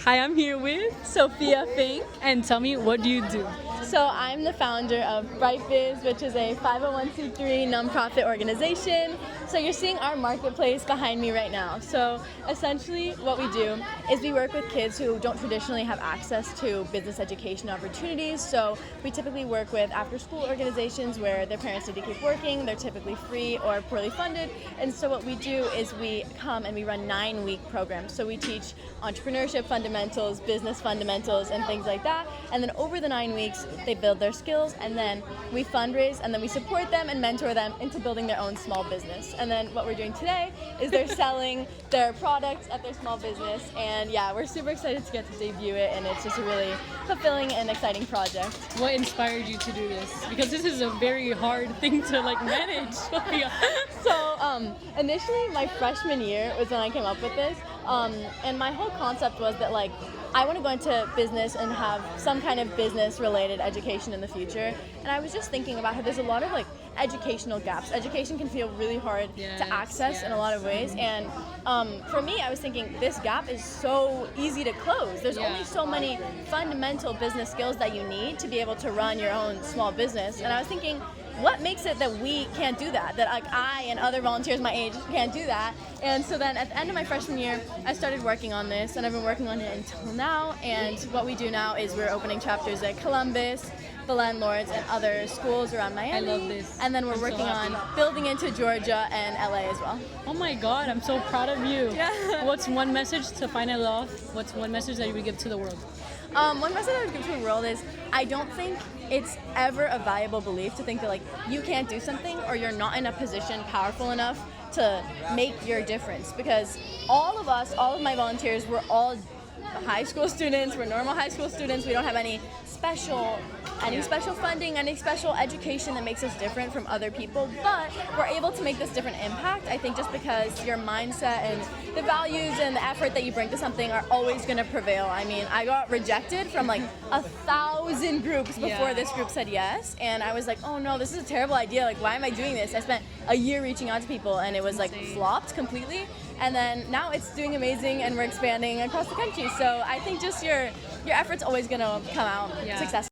Hi, I'm here with Sofia Fink. and tell me, what do you do? So I'm the founder of BrightBiz, which is a 501c3 nonprofit organization. So you're seeing our marketplace behind me right now. So essentially what we do is we work with kids who don't traditionally have access to business education opportunities. So we typically work with after-school organizations where their parents need to keep working. They're typically free or poorly funded. And so what we do is we come and we run 9-week programs. So we teach entrepreneurship fundamentals, business fundamentals, and things like that. And then over the 9 weeks, they build their skills, and then we fundraise, and then we support them and mentor them into building their own small business. And then what we're doing today is they're selling their products at their small business, and yeah, we're super excited to get to debut it, and it's just a really fulfilling and exciting project. What inspired you to do this? Because this is a very hard thing to manage, Sophia. So initially my freshman year was when I came up with this, and my whole concept was that I want to go into business and have some kind of business related education in the future. And I was just thinking about how there's a lot of educational gaps. Education can feel really hard to access in a lot of ways, and for me I was thinking this gap is so easy to close. There's only so many fundamental business skills that you need to be able to run your own small business, and I was thinking, what makes it that we can't do that? That I and other volunteers my age can't do that? And so then at the end of my freshman year, I started working on this, and I've been working on it until now. And what we do now is we're opening chapters at Columbus, the Landlords, and other schools around Miami. I love this. And then we're working on building into Georgia and LA as well. Oh my God, I'm so proud of you. Yeah. What's one message to final it off? What's one message that you would give to the world? One message I would give to the world is I don't think it's ever a viable belief to think that you can't do something or you're not in a position powerful enough to make your difference, because all of my volunteers, we're all high school students, we're normal high school students. We don't have any special funding, any special education that makes us different from other people, but we're able to make this different impact, I think, just because your mindset and the values and the effort that you bring to something are always going to prevail. I mean, I got rejected from 1,000 groups before this group said yes, and I was like, oh no, this is a terrible idea, why am I doing this? I spent a year reaching out to people, and it was flopped completely, and then now it's doing amazing, and we're expanding across the country. So I think just your effort's always going to come out successful.